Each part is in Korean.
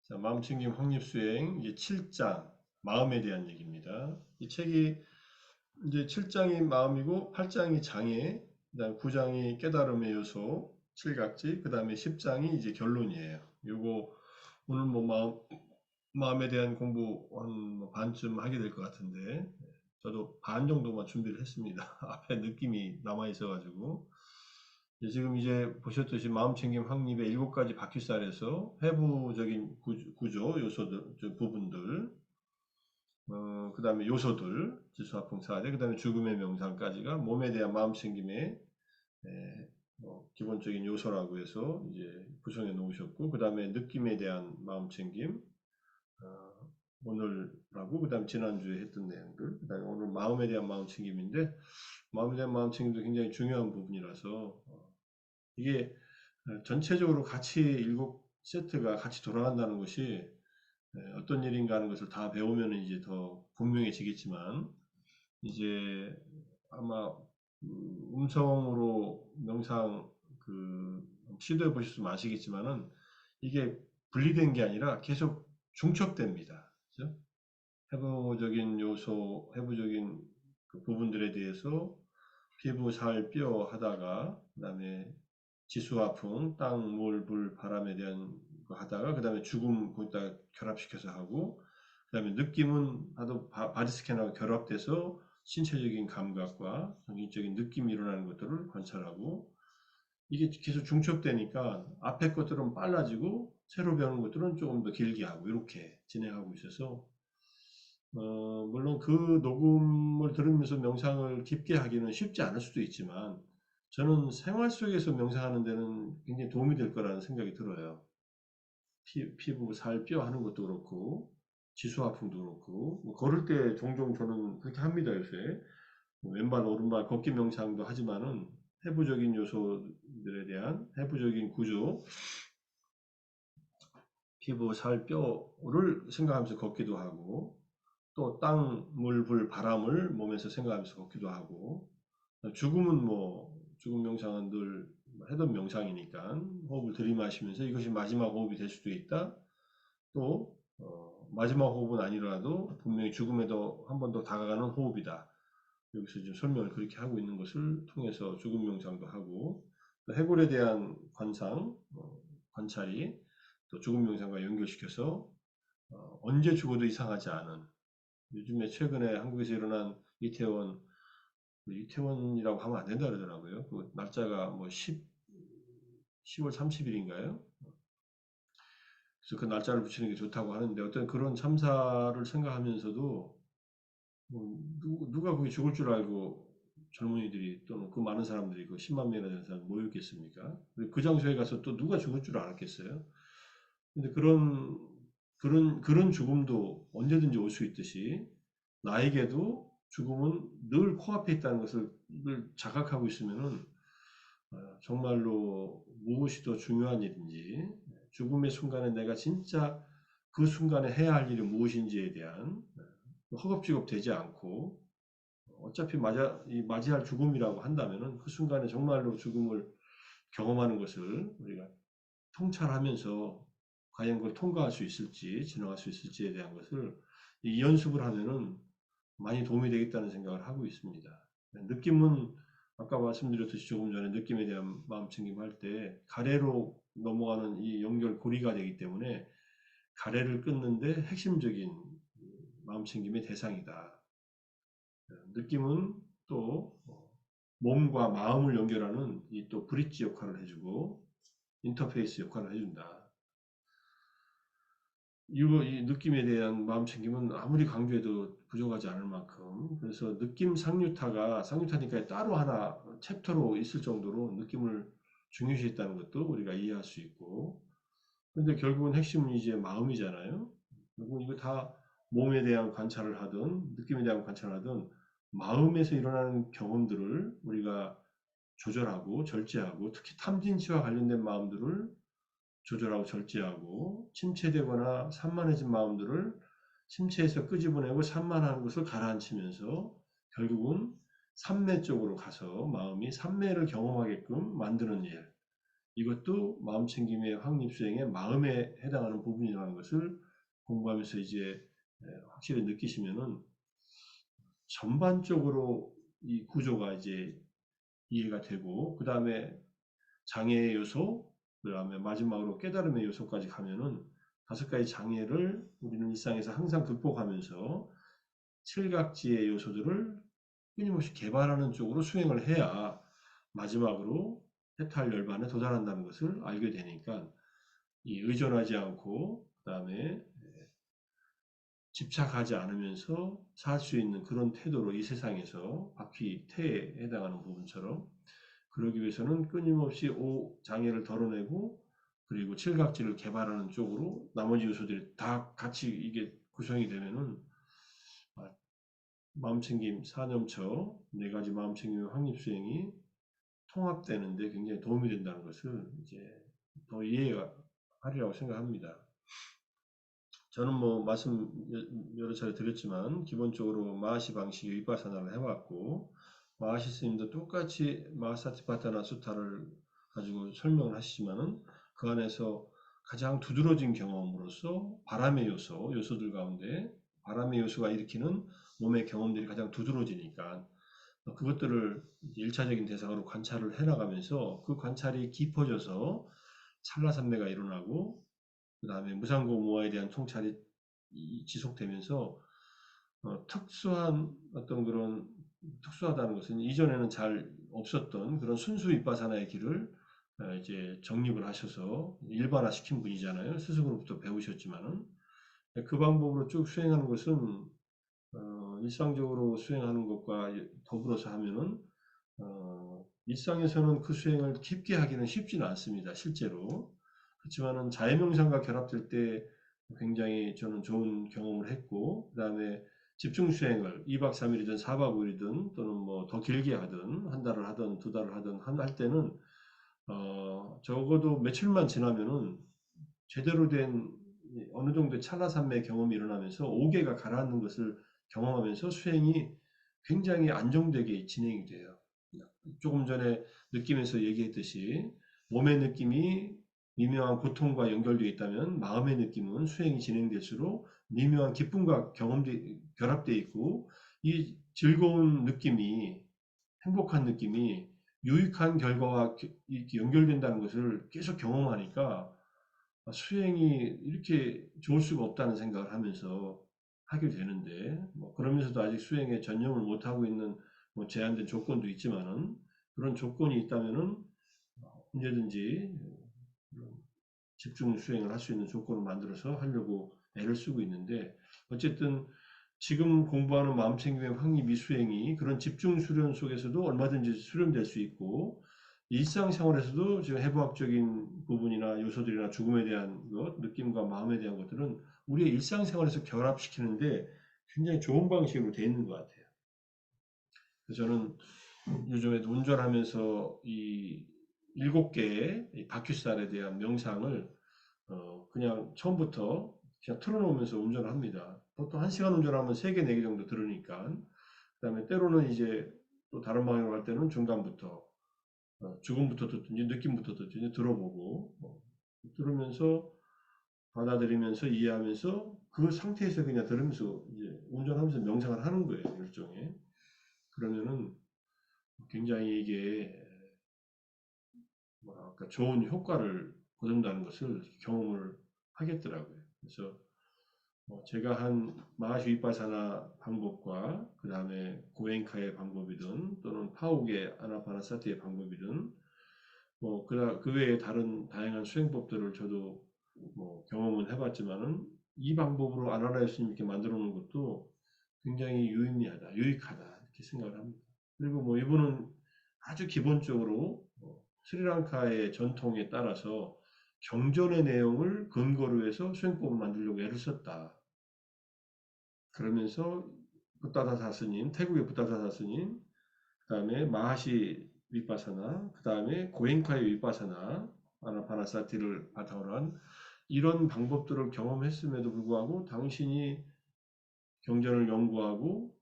자, 마음챙김 확립수행 이제 7장 마음에 대한 얘기입니다. 이 책이 이제 7장이 마음이고 8장이 장애, 그다음 9장이 깨달음의 요소, 칠각지, 그다음에 10장이 이제 결론이에요. 요거 오늘 뭐 마음에 대한 공부 한뭐 반쯤 하게 될 것 같은데 저도 반 정도만 준비를 했습니다. 앞에 느낌이 남아 있어가지고 지금 이제 보셨듯이 마음챙김 확립의 7가지 바퀴살에서 회부적인 구조 요소들, 부분들, 그 다음에 요소들, 지수화풍 4대, 그 다음에 죽음의 명상까지가 몸에 대한 마음챙김의 기본적인 요소라고 해서 이제 구성해 놓으셨고, 그 다음에 느낌에 대한 마음챙김, 어, 오늘하고, 그 다음에 지난주에 했던 내용들, 그 다음에 오늘 마음에 대한 마음챙김인데, 마음에 대한 마음챙김도 굉장히 중요한 부분이라서, 이게 전체적으로 같이 7세트가 같이 돌아간다는 것이 어떤 일인가 하는 것을 다 배우면 이제 더 분명해지겠지만, 이제 아마 음성으로 명상 시도해 보셨으면 아시겠지만은 이게 분리된 게 아니라 계속 중첩됩니다. 그죠? 해부적인 요소, 해부적인 그 부분들에 대해서 피부, 살, 뼈 하다가 그다음에 지수화풍, 땅, 물, 불, 바람에 대한 거 하다가 그다음에 죽음 거기다 결합시켜서 하고 그다음에 느낌은 하도 바디 스캔하고 결합돼서 신체적인 감각과 정신적인 느낌이 일어나는 것들을 관찰하고 이게 계속 중첩되니까 앞에 것들은 빨라지고 새로 배우는 것들은 조금 더 길게 하고 이렇게 진행하고 있어서 물론 그 녹음을 들으면서 명상을 깊게 하기는 쉽지 않을 수도 있지만 저는 생활 속에서 명상하는 데는 굉장히 도움이 될 거라는 생각이 들어요. 피부, 살, 뼈 하는 것도 그렇고 지수화풍도 그렇고 뭐 걸을 때 종종 저는 그렇게 합니다 요새. 왼발 오른발 걷기 명상도 하지만은 해부적인 요소들에 대한 해부적인 구조, 피부, 살, 뼈를 생각하면서 걷기도 하고 또 땅, 물, 불, 바람을 몸에서 생각하면서 걷기도 하고 죽음은 뭐 죽음 명상은 늘 해던 명상이니까 호흡을 들이마시면서 이것이 마지막 호흡이 될 수도 있다. 또 마지막 호흡은 아니라도 분명히 죽음에도 한 번 더 다가가는 호흡이다. 여기서 지금 설명을 그렇게 하고 있는 것을 통해서 죽음 명상도 하고 또 해골에 대한 관찰이 또 죽음 명상과 연결시켜서 언제 죽어도 이상하지 않은 요즘에 최근에 한국에서 일어난 이태원이라고 하면 안 된다 그러더라고요. 그 날짜가 뭐 10월 30일인가요? 그래서 그 날짜를 붙이는 게 좋다고 하는데 어떤 그런 참사를 생각하면서도 누가 거기 죽을 줄 알고 젊은이들이 또는 그 많은 사람들이 그 10만 명이나 되는 사람 모였겠습니까? 그 장소에 가서 또 누가 죽을 줄 알았겠어요? 근데 그런 죽음도 언제든지 올 수 있듯이 나에게도 죽음은 늘 코앞에 있다는 것을 늘 자각하고 있으면은 정말로 무엇이 더 중요한 일인지 죽음의 순간에 내가 진짜 그 순간에 해야 할 일이 무엇인지에 대한 허겁지겁 되지 않고 어차피 맞이할 죽음이라고 한다면은 그 순간에 정말로 죽음을 경험하는 것을 우리가 통찰하면서 과연 그걸 통과할 수 있을지 지나갈 수 있을지에 대한 것을 이 연습을 하면은 많이 도움이 되겠다는 생각을 하고 있습니다. 느낌은 아까 말씀드렸듯이 조금 전에 느낌에 대한 마음챙김 할 때 가래로 넘어가는 이 연결 고리가 되기 때문에 가래를 끊는데 핵심적인 마음챙김의 대상이다. 느낌은 또 몸과 마음을 연결하는 이 또 브릿지 역할을 해주고 인터페이스 역할을 해준다. 이 느낌에 대한 마음챙김은 아무리 강조해도 부족하지 않을 만큼 그래서 느낌 상류타니까 따로 하나 챕터로 있을 정도로 느낌을 중요시했다는 것도 우리가 이해할 수 있고 근데 결국은 핵심은 이제 마음이잖아요. 결국 이거 다 몸에 대한 관찰을 하든 느낌에 대한 관찰을 하든 마음에서 일어나는 경험들을 우리가 조절하고 절제하고 특히 탐진치와 관련된 마음들을 조절하고 절제하고 침체되거나 산만해진 마음들을 침체에서 끄집어내고 산만한 것을 가라앉히면서 결국은 삼매 쪽으로 가서 마음이 삼매를 경험하게끔 만드는 일. 이것도 마음챙김의 확립수행의 마음에 해당하는 부분이라는 것을 공부하면서 이제 확실히 느끼시면은 전반적으로 이 구조가 이제 이해가 되고, 그 다음에 장애의 요소, 그 다음에 마지막으로 깨달음의 요소까지 가면은 5가지 장애를 우리는 일상에서 항상 극복하면서 칠각지의 요소들을 끊임없이 개발하는 쪽으로 수행을 해야 마지막으로 해탈 열반에 도달한다는 것을 알게 되니까, 이 의존하지 않고 그 다음에 집착하지 않으면서 살 수 있는 그런 태도로 이 세상에서 바퀴 태에 해당하는 부분처럼, 그러기 위해서는 끊임없이 장애를 덜어내고 그리고 칠각지를 개발하는 쪽으로 나머지 요소들이 다 같이 이게 구성이 되면은 마음챙김, 사념처, 4가지 마음챙김의 확립수행이 통합되는데 굉장히 도움이 된다는 것을 이제 더 이해하리라고 생각합니다. 저는 뭐 말씀 여러 차례 드렸지만 기본적으로 마하시 방식 위파사나를 해왔고, 마하시 스님도 똑같이 마하사티파타나 수타를 가지고 설명을 하시지만은 그 안에서 가장 두드러진 경험으로서 바람의 요소들 가운데 바람의 요소가 일으키는 몸의 경험들이 가장 두드러지니까 그것들을 1차적인 대상으로 관찰을 해나가면서 그 관찰이 깊어져서 찰나산매가 일어나고, 그 다음에 무상고 무아에 대한 통찰이 지속되면서 특수한 어떤 그런, 특수하다는 것은 이전에는 잘 없었던 그런 순수 윗바사나의 길을 이제 정립을 하셔서 일반화 시킨 분이잖아요. 스승으로부터 배우셨지만은 그 방법으로 쭉 수행하는 것은 일상적으로 수행하는 것과 더불어서 하면은 일상에서는 그 수행을 깊게 하기는 쉽지는 않습니다. 실제로. 그렇지만은 자해명상과 결합될 때 굉장히 저는 좋은 경험을 했고, 그 다음에 집중 수행을 2박 3일이든 4박 5일이든 또는 뭐 더 길게 하든 한 달을 하든 2달을 하든 할 때는 적어도 며칠만 지나면은 제대로 된 어느 정도의 찰나산매 경험이 일어나면서 5개가 가라앉는 것을 경험하면서 수행이 굉장히 안정되게 진행이 돼요. 조금 전에 느끼면서 얘기했듯이 몸의 느낌이 미묘한 고통과 연결되어 있다면 마음의 느낌은 수행이 진행될수록 미묘한 기쁨과 결합되어 있고, 이 즐거운 느낌이, 행복한 느낌이 유익한 결과와 이렇게 연결된다는 것을 계속 경험하니까 수행이 이렇게 좋을 수가 없다는 생각을 하면서 하게 되는데, 뭐 그러면서도 아직 수행에 전념을 못하고 있는 뭐 제한된 조건도 있지만은, 그런 조건이 있다면은 언제든지 집중 수행을 할 수 있는 조건을 만들어서 하려고 애를 쓰고 있는데, 어쨌든 지금 공부하는 마음챙김의 확립 수행이 그런 집중 수련 속에서도 얼마든지 수련될 수 있고, 일상생활에서도 지금 해부학적인 부분이나 요소들이나 죽음에 대한 것, 느낌과 마음에 대한 것들은 우리의 일상생활에서 결합시키는데 굉장히 좋은 방식으로 되어 있는 것 같아요. 그래서 저는 요즘에 운전하면서 이 7개의 바퀴살에 대한 명상을 그냥 처음부터 그냥 틀어놓으면서 운전을 합니다. 보통 1시간 운전하면 3개, 4개 정도 들으니까. 그 다음에 때로는 이제 또 다른 방향으로 갈 때는 중간부터 죽음부터 듣든지 느낌부터 듣든지 들어보고, 들으면서 받아들이면서 이해하면서 그 상태에서 그냥 들으면서 이제 운전하면서 명상을 하는 거예요. 일종의. 그러면은 굉장히 이게 뭐랄까 좋은 효과를 거둔다는 것을 경험을 하겠더라고요. 그래서 제가 한 마하시 위파사나 방법과 그 다음에 고엔카의 방법이든 또는 파옥의 아나파나사티의 방법이든 그 외에 다른 다양한 수행법들을 저도 경험은 해봤지만은 이 방법으로 아나라의 스님께 만들어 놓은 것도 굉장히 유의미하다, 유익하다 이렇게 생각을 합니다. 그리고 이분은 아주 기본적으로 스리랑카의 전통에 따라서 경전의 내용을 근거로 해서 수행법을 만들려고 애를 썼다. 그러면서 붓다다사 스님, 태국의 붓다다사 스님, 그 다음에 마하시 위파사나, 그 다음에 고엔카의 위파사나, 아나파나사티를 바탕으로 한 이런 방법들을 경험했음에도 불구하고 당신이 경전을 연구하고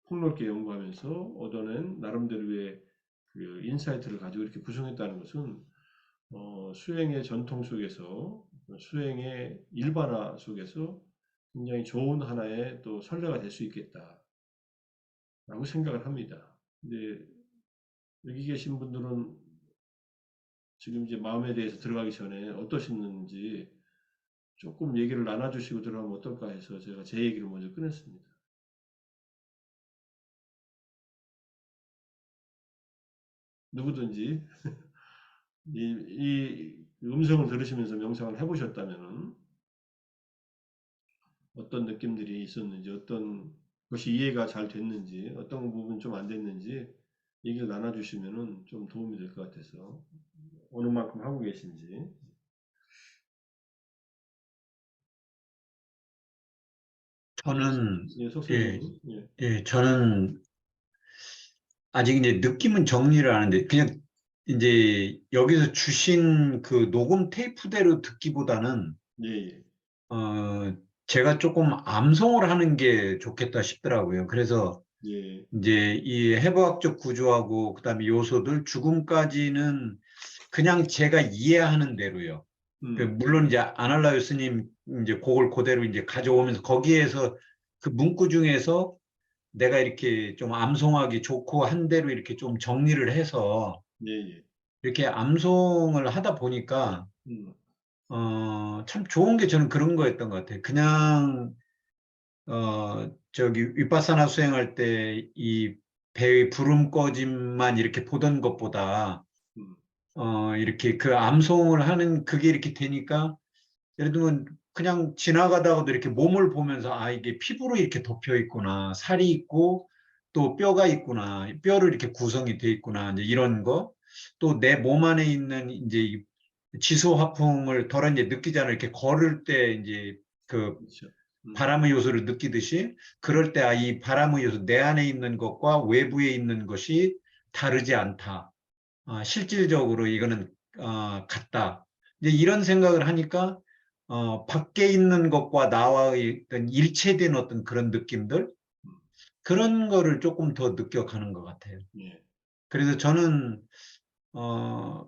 폭넓게 연구하면서 얻어낸 나름대로의 그 인사이트를 가지고 이렇게 구성했다는 것은 수행의 전통 속에서, 수행의 일반화 속에서 굉장히 좋은 하나의 또 선례가 될 수 있겠다라고 생각을 합니다. 근데 여기 계신 분들은 지금 이제 마음에 대해서 들어가기 전에 어떠셨는지 조금 얘기를 나눠주시고 들어가면 어떨까 해서 제가 제 얘기를 먼저 꺼냈습니다. 누구든지 이 음성을 들으시면서 명상을 해보셨다면 어떤 느낌들이 있었는지, 어떤 것이 이해가 잘 됐는지, 어떤 부분 좀 안 됐는지 얘기를 나눠주시면 좀 도움이 될 것 같아서 어느 만큼 하고 계신지. 예, 저는, 예, 예, 석선님. 예, 저는 아직 이제 느낌은 정리를 하는데, 그냥 이제 여기서 주신 그 녹음 테이프대로 듣기보다는, 예, 예, 제가 조금 암송을 하는 게 좋겠다 싶더라고요. 그래서 예, 이제 이 해부학적 구조하고 그다음에 요소들, 죽음까지는 그냥 제가 이해하는 대로요. 물론 이제 아날라요 스님 이제 그걸 그대로 이제 가져오면서 거기에서 그 문구 중에서 내가 이렇게 좀 암송하기 좋고 한 대로 이렇게 좀 정리를 해서 예, 예, 이렇게 암송을 하다 보니까 음, 참 좋은 게 저는 그런 거였던 것 같아요. 그냥 저기 윗바사나 수행할 때 이 배의 부름 꺼짐만 이렇게 보던 것보다 음, 이렇게 그 암송을 하는 그게 이렇게 되니까 예를 들면 그냥 지나가다가도 이렇게 몸을 보면서 아 이게 피부로 이렇게 덮여 있구나, 살이 있고 또 뼈가 있구나, 뼈로 이렇게 구성이 돼 있구나, 이제 이런 거. 또 내 몸 안에 있는 이제 이 지수 화풍을 덜어 이제 느끼잖아요. 이렇게 걸을 때 이제 그 그렇죠. 바람의 요소를 느끼듯이 그럴 때 아, 이 바람의 요소 내 안에 있는 것과 외부에 있는 것이 다르지 않다. 실질적으로 이거는 같다. 이제 이런 생각을 하니까 밖에 있는 것과 나와의 어떤 일체된 어떤 그런 느낌들 음, 그런 거를 조금 더 느껴가는 것 같아요. 예, 그래서 저는 어,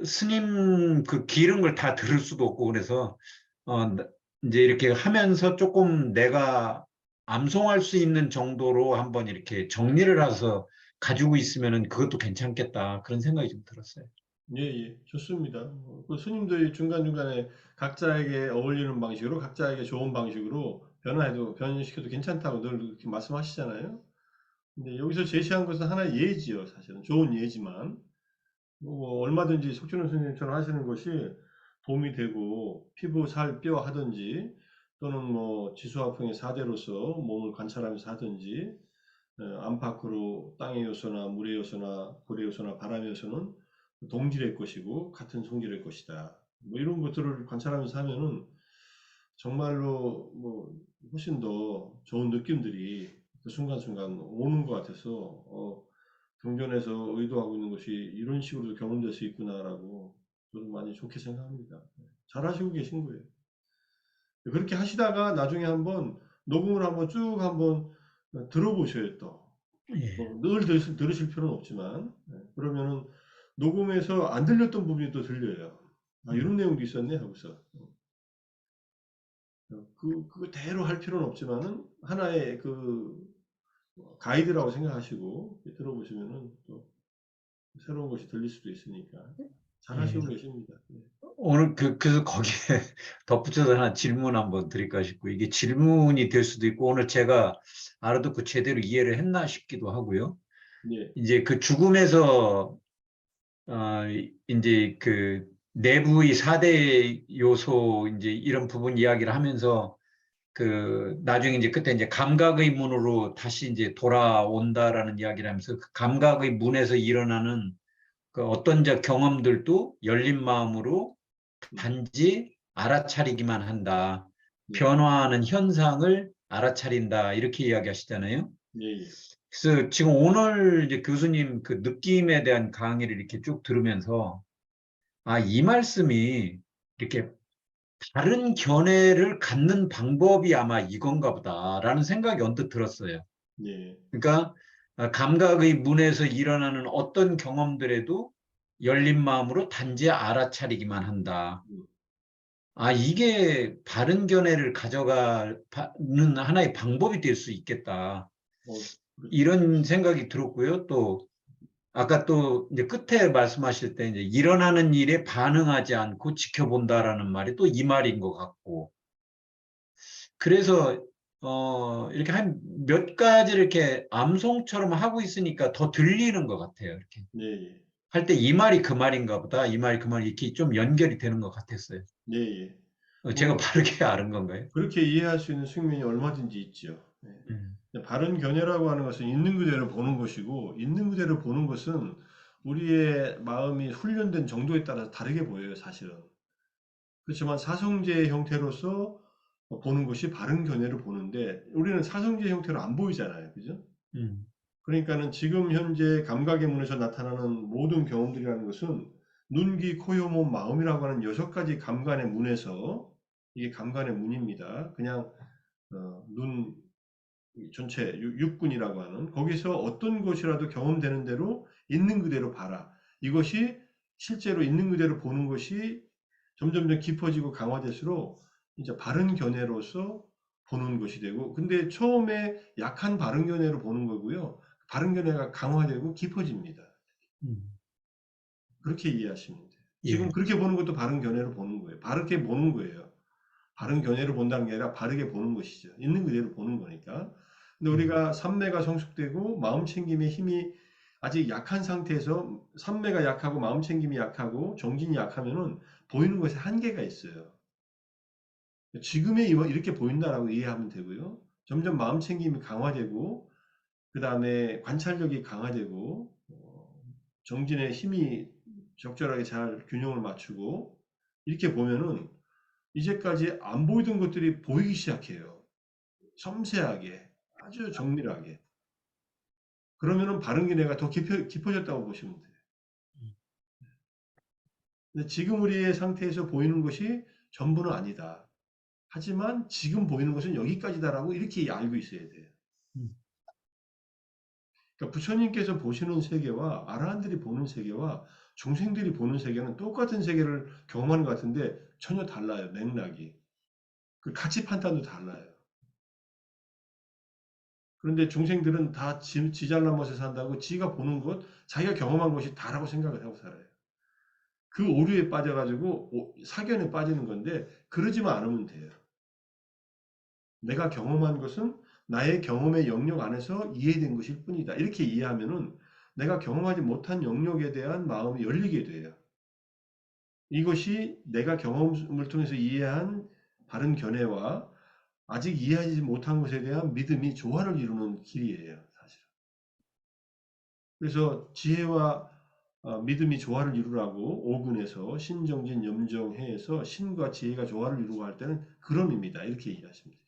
스님 그 길은 걸 다 들을 수도 없고 그래서 이제 이렇게 하면서 조금 내가 암송할 수 있는 정도로 한번 이렇게 정리를 해서 가지고 있으면은 그것도 괜찮겠다 그런 생각이 좀 들었어요. 예, 예, 좋습니다. 그 스님들이 중간중간에 각자에게 어울리는 방식으로, 각자에게 좋은 방식으로 변시켜도 괜찮다고 늘 그렇게 말씀하시잖아요. 근데 여기서 제시한 것은 하나의 예지요, 사실은. 좋은 예지만. 뭐 얼마든지 석준호 선생님처럼 하시는 것이 도움이 되고, 피부, 살, 뼈 하든지, 또는 뭐 지수화풍의 사대로서 몸을 관찰하면서 하든지, 안팎으로 땅의 요소나 물의 요소나 불의 요소나 바람의 요소는 동질의 것이고 같은 성질의 것이다. 뭐 이런 것들을 관찰하면서 하면은 정말로 뭐 훨씬 더 좋은 느낌들이 그 순간순간 오는 것 같아서 경전에서 의도하고 있는 것이 이런 식으로 경험될 수 있구나라고 저도 많이 좋게 생각합니다. 잘 하시고 계신 거예요. 그렇게 하시다가 나중에 한번 녹음을 한번 쭉 한번 들어보셔요 또. 예, 뭐늘 들으실 필요는 없지만 그러면은 녹음에서 안 들렸던 부분이 또 들려요. 아 이런 내용도 있었네 하고서 그대로 할 필요는 없지만은 하나의 그 가이드라고 생각하시고 들어보시면은 또 새로운 것이 들릴 수도 있으니까 잘 예. 하시고 계십니다. 네. 오늘 그래서 거기에 덧붙여서 하나 질문 한번 드릴까 싶고 이게 질문이 될 수도 있고 오늘 제가 알아듣고 제대로 이해를 했나 싶기도 하고요. 네. 이제 그 죽음에서 이제 그 내부의 4대 요소 이제 이런 부분 이야기를 하면서 그 나중에 이제 그때 이제 감각의 문으로 다시 이제 돌아온다라는 이야기를 하면서 그 감각의 문에서 일어나는 그 어떤 경험들도 열린 마음으로 음, 단지 알아차리기만 한다. 네. 변화하는 현상을 알아차린다. 이렇게 이야기하시잖아요. 예, 예. 그래서 지금 오늘 이제 교수님 그 느낌에 대한 강의를 이렇게 쭉 들으면서 아, 이 말씀이 이렇게 다른 견해를 갖는 방법이 아마 이건가 보다라는 생각이 언뜻 들었어요. 예. 그러니까 감각의 문에서 일어나는 어떤 경험들에도 열린 마음으로 단지 알아차리기만 한다. 음. 아, 이게 바른 견해를 가져가는 하나의 방법이 될 수 있겠다. 그렇죠. 이런 생각이 들었고요. 또 아까 또 이제 끝에 말씀하실 때 이제 일어나는 일에 반응하지 않고 지켜본다라는 말이 또 이 말인 것 같고. 그래서 이렇게 한 몇 가지를 이렇게 암송처럼 하고 있으니까 더 들리는 것 같아요. 이렇게 예, 예. 할 때 이 말이 그 말인가 보다. 이 말이 그 말이 이렇게 좀 연결이 되는 것 같았어요. 예, 예. 제가 뭐 바르게 아는 건가요? 그렇게 이해할 수 있는 측면이 얼마든지 있죠. 예. 음, 바른 견해라고 하는 것은 있는 그대로 보는 것이고, 있는 그대로 보는 것은 우리의 마음이 훈련된 정도에 따라서 다르게 보여요, 사실은. 그렇지만 사성제의 형태로서 보는 것이 바른 견해를 보는데, 우리는 사성제 형태로 안 보이잖아요. 그죠? 음, 그러니까는 지금 현재 감각의 문에서 나타나는 모든 경험들이라는 것은 눈, 귀, 코, 혀, 몸, 마음이라고 하는 6가지 감관의 문에서, 이게 감관의 문입니다. 그냥 눈 전체 육군이라고 하는 거기서 어떤 것이라도 경험되는 대로 있는 그대로 봐라. 이것이 실제로 있는 그대로 보는 것이 점점점 깊어지고 강화될수록 이제 바른 견해로서 보는 것이 되고, 근데 처음에 약한 바른 견해로 보는 거고요. 바른 견해가 강화되고 깊어집니다. 음. 그렇게 이해하시면 돼요. 지금 예. 그렇게 보는 것도 바른 견해로 보는 거예요. 바르게 보는 거예요. 바른 견해로 본다는 게 아니라 바르게 보는 것이죠. 있는 그대로 보는 거니까. 근데 음, 우리가 삼매가 성숙되고 마음 챙김의 힘이 아직 약한 상태에서 삼매가 약하고 마음 챙김이 약하고 정진이 약하면은 보이는 것에 한계가 있어요. 지금의 이렇게 보인다라고 이해하면 되고요. 점점 마음 챙김이 강화되고 그 다음에 관찰력이 강화되고 정진의 힘이 적절하게 잘 균형을 맞추고 이렇게 보면은 이제까지 안 보이던 것들이 보이기 시작해요. 섬세하게, 아주 정밀하게. 그러면은 바른 견해가 더 깊어졌다고 보시면 돼요. 근데 지금 우리의 상태에서 보이는 것이 전부는 아니다. 하지만 지금 보이는 것은 여기까지다라고 이렇게 알고 있어야 돼요. 음, 그러니까 부처님께서 보시는 세계와 아라한들이 보는 세계와 중생들이 보는 세계는 똑같은 세계를 경험하는 것 같은데 전혀 달라요. 맥락이. 그 가치 판단도 달라요. 그런데 중생들은 다 지잘난 것에 산다고 지가 보는 것, 자기가 경험한 것이 다라고 생각을 하고 살아요. 그 오류에 빠져가지고 사견에 빠지는 건데 그러지만 않으면 돼요. 내가 경험한 것은 나의 경험의 영역 안에서 이해된 것일 뿐이다. 이렇게 이해하면은 내가 경험하지 못한 영역에 대한 마음이 열리게 돼요. 이것이 내가 경험을 통해서 이해한 바른 견해와 아직 이해하지 못한 것에 대한 믿음이 조화를 이루는 길이에요, 사실. 그래서 지혜와 믿음이 조화를 이루라고 오근에서 신정진 염정해에서 신과 지혜가 조화를 이루고 할 때는 그럼입니다. 이렇게 이해하시면 돼요.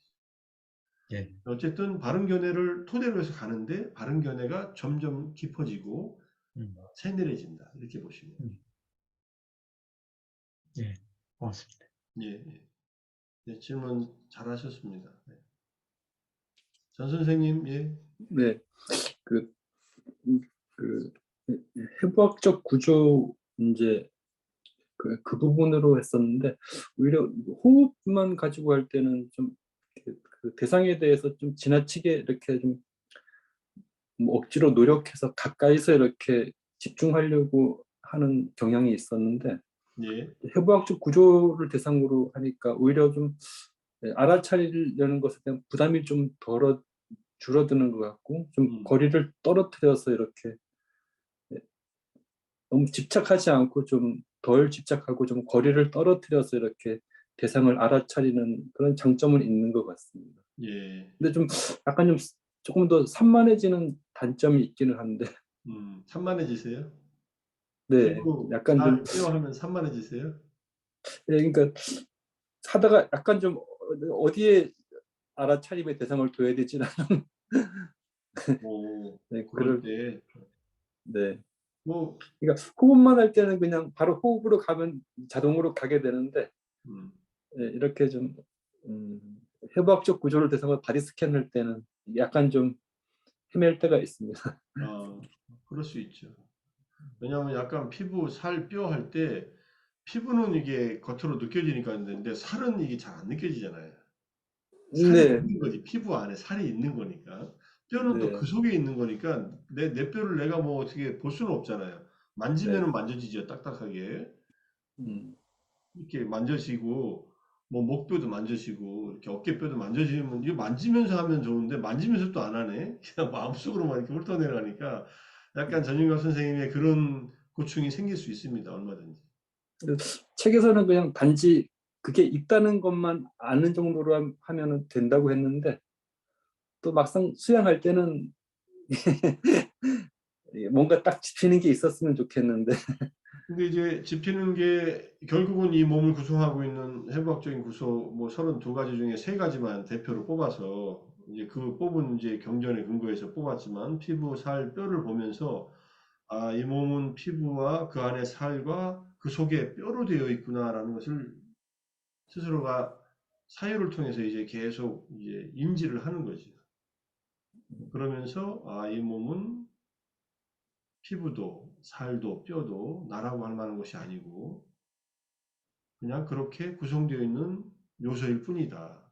예. 어쨌든 바른 견해를 토대로 해서 가는데 바른 견해가 점점 깊어지고 음, 세밀해진다. 이렇게 보시면 돼요. 음. 예. 고맙습니다. 예, 예. 네, 질문 잘하셨습니다. 네. 전 선생님, 예. 네, 그, 그 해부학적 구조 이제 그 부분으로 했었는데 오히려 호흡만 가지고 할 때는 좀 그 대상에 대해서 좀 지나치게 이렇게 좀뭐 억지로 노력해서 가까이서 이렇게 집중하려고 하는 경향이 있었는데 예. 해부학적 구조를 대상으로 하니까 오히려 좀 알아차리려는 것에 대한 부담이 좀 덜어 줄어드는 것 같고 좀 음, 거리를 떨어뜨려서 이렇게 너무 집착하지 않고 좀 덜 집착하고 좀 거리를 떨어뜨려서 이렇게 대상을 알아차리는 그런 장점은 있는 것 같습니다. 예. 근데 좀 약간 좀 조금 더 산만해지는 단점이 있기는 한데, 산만해지세요? 네, 공부 약간 좀, 잘 케어하면 산만해지세요? 예, 그러니까 하다가 약간 좀 어디에 알아차림의 대상을 둬야 되지는 오, 네, 그럴 때, 네. 뭐, 그러니까 호흡만 할 때는 그냥 바로 호흡으로 가면 자동으로 가게 되는데 음, 예, 이렇게 좀 음, 해부학적 구조를 대상으로 바디 스캔할 때는 약간 좀 헤맬 때가 있습니다. 아, 그럴 수 있죠. 왜냐하면 약간 피부, 살, 뼈 할 때 피부는 이게 겉으로 느껴지니까 있는데 살은 이게 잘 안 느껴지잖아요. 살이 네, 있는 거지. 피부 안에 살이 있는 거니까. 뼈는 또 그 네, 속에 있는 거니까 내 뼈를 내가 뭐 어떻게 볼 수는 없잖아요. 네, 만지면은 만져지죠. 딱딱하게. 음, 이렇게 만져지고 뭐 목뼈도 만져지고 이렇게 어깨뼈도 만져지면 이거 만지면서 하면 좋은데 만지면서 또 안 하네. 그냥 마음속으로만 이렇게 훑어내려가니까 약간 전윤갑 선생님의 그런 고충이 생길 수 있습니다. 얼마든지. 책에서는 그냥 단지 그게 있다는 것만 아는 정도로 하면 된다고 했는데 또 막상 수양할 때는 뭔가 딱 짚히는 게 있었으면 좋겠는데. 근데 이제 짚히는 게 결국은 이 몸을 구성하고 있는 해부학적인 구조 뭐 32가지 중에 3가지만 대표로 뽑아서 이제 그 뽑은 이제 경전에 근거해서 뽑았지만 피부, 살, 뼈를 보면서 아, 이 몸은 피부와 그 안에 살과 그 속에 뼈로 되어 있구나라는 것을 스스로가 사유를 통해서 이제 계속 이제 인지를 하는 거죠. 그러면서 아, 이 몸은 피부도 살도 뼈도 나라고 할 만한 것이 아니고 그냥 그렇게 구성되어 있는 요소일 뿐이다.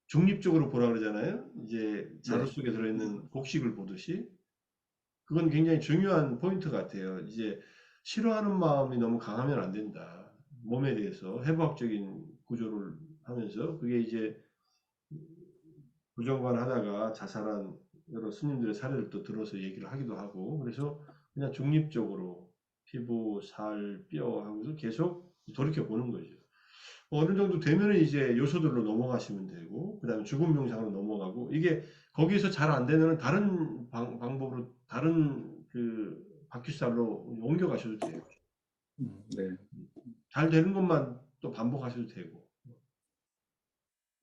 중립적으로 보라 그러잖아요. 이제 자루 네, 속에 들어있는 곡식을 보듯이 그건 굉장히 중요한 포인트 같아요. 이제 싫어하는 마음이 너무 강하면 안 된다. 몸에 대해서 해부학적인 구조를 하면서 그게 이제 부정관 하다가 자살한 여러 스님들의 사례를 또 들어서 얘기를 하기도 하고 그래서 그냥 중립적으로 피부, 살, 뼈 하고서 계속 돌이켜 보는 거죠. 어느 정도 되면은 이제 요소들로 넘어가시면 되고, 그 다음에 죽음 명상으로 넘어가고, 이게 거기서 잘 안 되면은 다른 방법으로, 다른 그 바퀴살로 옮겨가셔도 돼요. 네, 잘 되는 것만 또 반복하셔도 되고.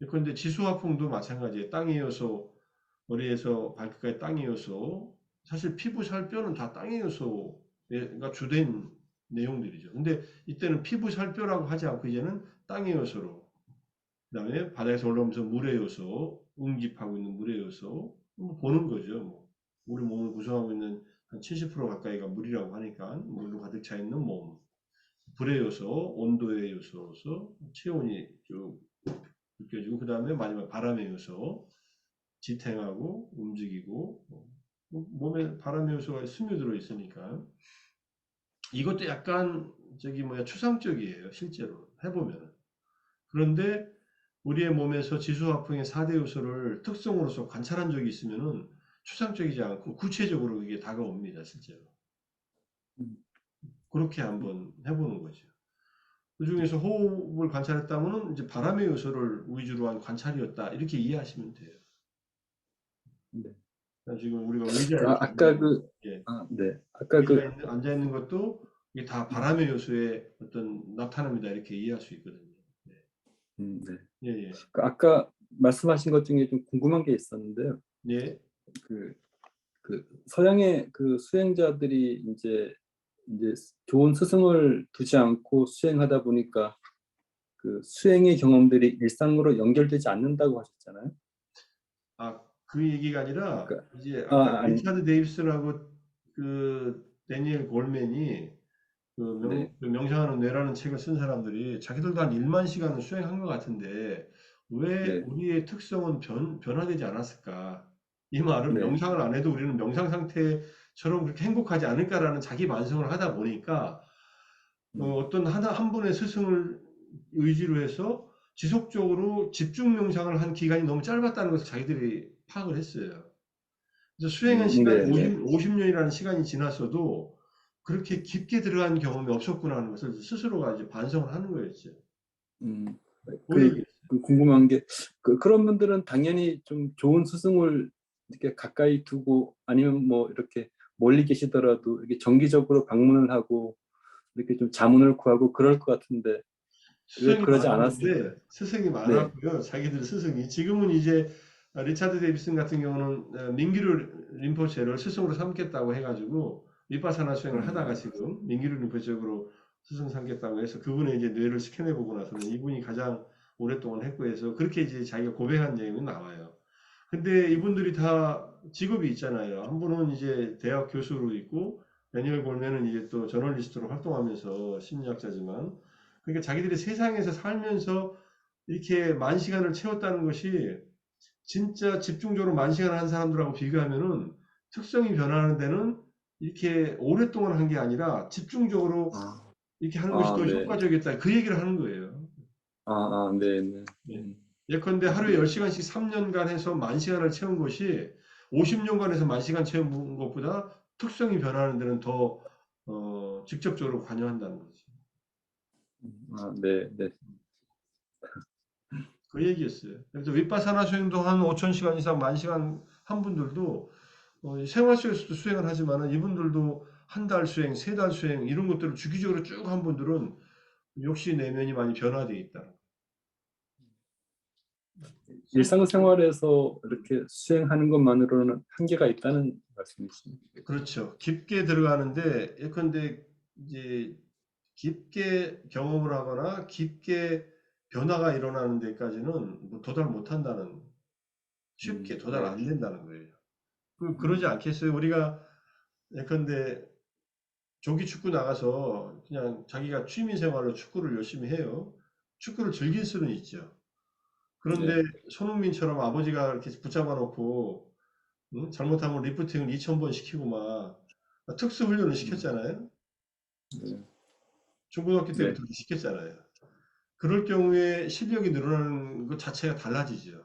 그런데 지수화풍도 마찬가지예요. 땅의 요소, 머리에서 발끝까지 땅의 요소, 사실 피부, 살, 뼈는 다 땅의 요소가 주된 내용들이죠. 근데 이때는 피부, 살, 뼈라고 하지 않고 이제는 땅의 요소로 그다음에 바다에서 올라오면서 물의 요소, 응집하고 있는 물의 요소 뭐 보는 거죠. 뭐. 우리 몸을 구성하고 있는 한 70% 가까이가 물이라고 하니까 물로 가득 차 있는 몸, 불의 요소, 온도의 요소로서 체온이 쭉 느껴지고 그 다음에 마지막 바람의 요소, 지탱하고 움직이고 몸에 바람의 요소가 스며들어 있으니까 이것도 약간 저기 뭐야 추상적이에요. 실제로 해보면. 그런데 우리의 몸에서 지수화풍의 4대 요소를 특성으로서 관찰한 적이 있으면은 추상적이지 않고 구체적으로 이게 다가옵니다, 실제로. 그렇게 한번 해보는 거죠. 그 중에서 호흡을 관찰했다면은 이제 바람의 요소를 위주로 한 관찰이었다. 이렇게 이해하시면 돼요. 네. 그러니까 지금 우리가 의자에 이렇게 앉아 아까 있는, 예, 네, 아까 앉아 있는 것도 이게 다 바람의 요소의 어떤 나타남이다. 이렇게 이해할 수 있거든요. 네. 네. 예, 예, 아까 말씀하신 것 중에 좀 궁금한 게 있었는데요. 예. 그, 그 서양의 그 수행자들이 이제 좋은 스승을 두지 않고 수행하다 보니까 그 수행의 경험들이 일상으로 연결되지 않는다고 하셨잖아요. 아, 그 얘기가 아니라 그러니까 이제 아까 아니, 리차드 데이비스라고 그 데니엘 골맨이 네, 그 명상하는 뇌라는 책을 쓴 사람들이 자기들도 한 1만 시간을 수행한 것 같은데 왜 네, 우리의 특성은 변화되지 않았을까? 이 말은 네, 명상을 안 해도 우리는 명상 상태처럼 그렇게 행복하지 않을까라는 자기 반성을 하다 보니까 어떤 한 분의 스승을 의지로 해서 지속적으로 집중 명상을 한 기간이 너무 짧았다는 것을 자기들이 파악을 했어요. 그래서 수행한 시간이 네, 네. 50년이라는 시간이 지났어도 그렇게 깊게 들어간 경험이 없었구나 하는 것을 스스로가 이제 반성을 하는 거였죠. 음, 그 얘기를 했어요. 그 궁금한 게 그런 분들은 당연히 좀 좋은 스승을 이렇게 가까이 두고 아니면 뭐 이렇게 멀리 계시더라도 이렇게 정기적으로 방문을 하고 이렇게 좀 자문을 구하고 그럴 것 같은데 왜 스승이 그러지 않았을까요? 많았는데 스승이 네, 많았고요. 자기들 스승이 지금은 이제 리차드 데이비슨 같은 경우는 민기루 림포체를 스승으로 삼겠다고 해가지고 위파사나 수행을 하다가 지금 민기루 림포체로 스승 삼겠다고 해서 그분의 이제 뇌를 스캔해 보고 나서는 이분이 가장 오랫동안 했고 해서 그렇게 이제 자기가 고백한 내용이 나와요. 근데 이분들이 다 직업이 있잖아요. 한 분은 이제 대학 교수로 있고 데니얼 골맨은 이게 또 저널리스트로 활동하면서 심리학자지만, 그러니까 자기들이 세상에서 살면서 이렇게 만 시간을 채웠다는 것이 진짜 집중적으로 만 시간 한 사람들하고 비교하면은 특성이 변하는 데는 이렇게 오랫동안 한 게 아니라 집중적으로 아, 이렇게 하는 것이 더 네. 효과적이었다. 그 얘기를 하는 거예요. 네, 네. 예. 예컨대 하루에 네. 10시간씩 3년간 해서 만 시간을 채운 것이 50년간 해서 만 시간 채운 것보다 특성이 변하는 데는 더 직접적으로 관여한다는 거지. 네, 네. 그 얘기였어요. 그래서 윗바사나 수행도 한 5,000시간 이상 만 시간 한 분들도 생활 속에서도 수행을 하지만은 이분들도 한 달 수행, 세 달 수행 이런 것들을 주기적으로 쭉 한 분들은 역시 내면이 많이 변화되어 있다. 일상생활에서 이렇게 수행하는 것만으로는 한계가 있다는 말씀이십니까? 그렇죠. 깊게 들어가는데 예컨대 이제 깊게 경험을 하거나 깊게 변화가 일어나는 데까지는 뭐 도달 못 한다는, 쉽게 도달 네. 안 된다는 거예요. 그러지 않겠어요? 우리가 예컨대 조기 축구 나가서 그냥 자기가 취미 생활로 축구를 열심히 해요. 축구를 즐길 수는 있죠. 그런데 네. 손흥민처럼 아버지가 이렇게 붙잡아 놓고 응? 잘못하면 리프팅을 2,000번 시키고 막 특수 훈련을 시켰잖아요. 네. 중고등학교 네. 때부터 시켰잖아요. 그럴 경우에 실력이 늘어나는 것 자체가 달라지죠.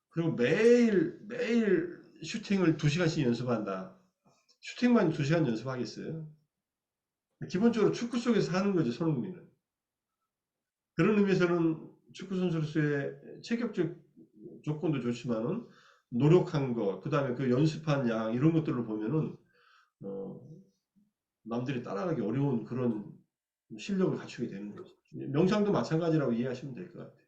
그리고 매일 매일 슈팅을 2시간씩 연습한다. 슈팅만 2시간 연습하겠어요? 기본적으로 축구 속에서 하는 거죠, 손흥민은. 그런 의미에서는 축구 선수로서의 체격적 조건도 좋지만은 노력한 거, 그 다음에 그 연습한 양 이런 것들을 보면은 어, 남들이 따라가기 어려운 그런 실력을 갖추게 되는 거죠. 명상도 마찬가지라고 이해하시면 될 것 같아요.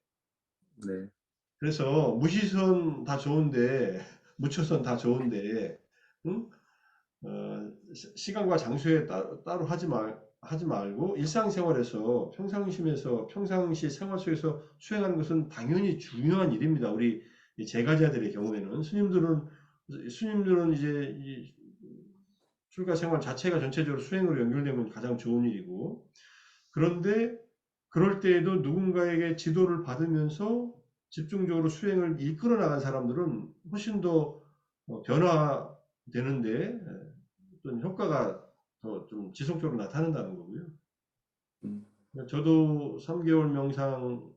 네. 그래서 무시선 다 좋은데 무초선 다 좋은데 응? 시간과 장소에 따로 하지 말고 일상생활에서 평상시 생활 속에서 수행하는 것은 당연히 중요한 일입니다. 우리 이 제가자들의 경우에는 스님들은 이제 이 출가 생활 자체가 전체적으로 수행으로 연결되면 가장 좋은 일이고, 그런데 그럴 때에도 누군가에게 지도를 받으면서 집중적으로 수행을 이끌어 나간 사람들은 훨씬 더 변화되는데 어떤 효과가 더 좀 지속적으로 나타난다는 거고요. 음, 저도 3개월 명상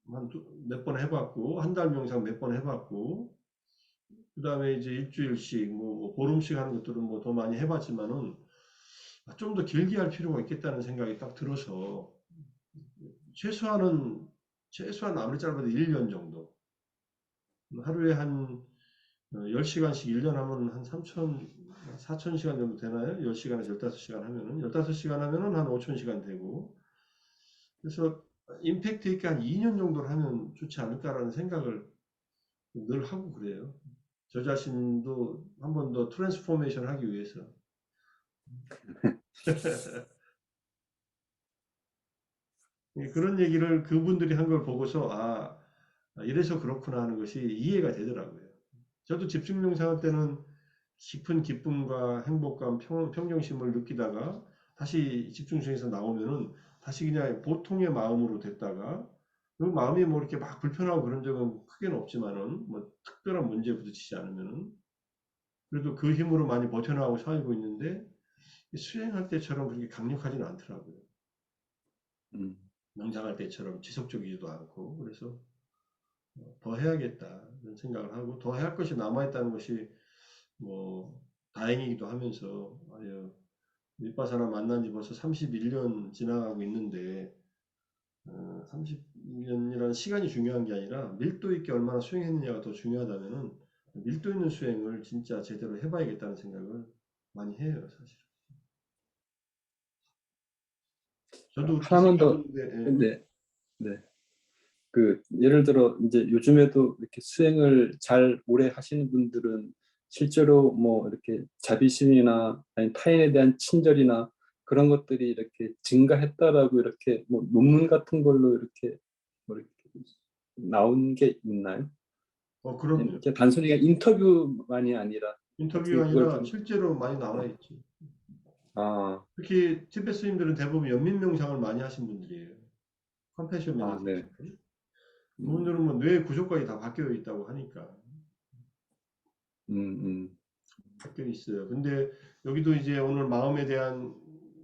몇 번 해봤고, 한 달 명상 몇 번 해봤고, 그 다음에 이제 일주일씩, 뭐, 보름씩 하는 것들은 뭐 더 많이 해봤지만은, 좀 더 길게 할 필요가 있겠다는 생각이 딱 들어서, 최소한 아무리 짧아도 1년 정도. 하루에 한 10시간씩 1년 하면 한 4,000시간 정도 되나요? 10시간에서 15시간 하면은, 15시간 하면은 한 5,000시간 되고, 그래서 임팩트 있게 한 2년 정도를 하면 좋지 않을까라는 생각을 늘 하고 그래요. 저 자신도 한 번 더 트랜스포메이션 하기 위해서. 그런 얘기를 그분들이 한 걸 보고서, 이래서 그렇구나 하는 것이 이해가 되더라고요. 저도 집중 명상할 때는 깊은 기쁨과 행복감, 평정심을 느끼다가 다시 집중 중에서 나오면은 다시 그냥 보통의 마음으로 됐다가 그 마음이 뭐 이렇게 막 불편하고 그런 적은 크게는 없지만은 뭐 특별한 문제에 부딪히지 않으면은 그래도 그 힘으로 많이 버텨나가고 살고 있는데 수행할 때처럼 그렇게 강력하지는 않더라고요. 음, 명상할 때처럼 지속적이지도 않고 그래서 더 해야겠다 이런 생각을 하고 더 해야 할 것이 남아있다는 것이 뭐 다행이기도 하면서 윗바사나 만난 지 벌써 31년 지나가고 있는데 30년이라는 시간이 중요한 게 아니라 밀도 있게 얼마나 수행했느냐가 더 중요하다면은 밀도 있는 수행을 진짜 제대로 해봐야겠다는 생각을 많이 해요, 사실. 저도 하나만 더, 자식하는데 네, 네. 예를 들어, 이제 요즘에도 이렇게 수행을 잘 오래 하시는 분들은 실제로 뭐 이렇게 자비심이나 아니 타인에 대한 친절이나 그런 것들이 이렇게 증가했다라고 이렇게 뭐 논문 같은 걸로 이렇게 뭐 이렇게 나온 게 있나요? 그럼요. 이렇게 단순히 그냥 인터뷰만이 아니라 인터뷰가 어떻게 그걸 아니라 좀 실제로 많이 나와 있지. 아, 특히 티베트 스님들은 대부분 연민 명상을 많이 하신 분들이에요. 컴패션 아, 네. 메디테이션. 음, 그분들은 뭐 뇌 구조까지 다 바뀌어 있다고 하니까 음, 음, 바뀌어 있어요. 근데 여기도 이제 오늘 마음에 대한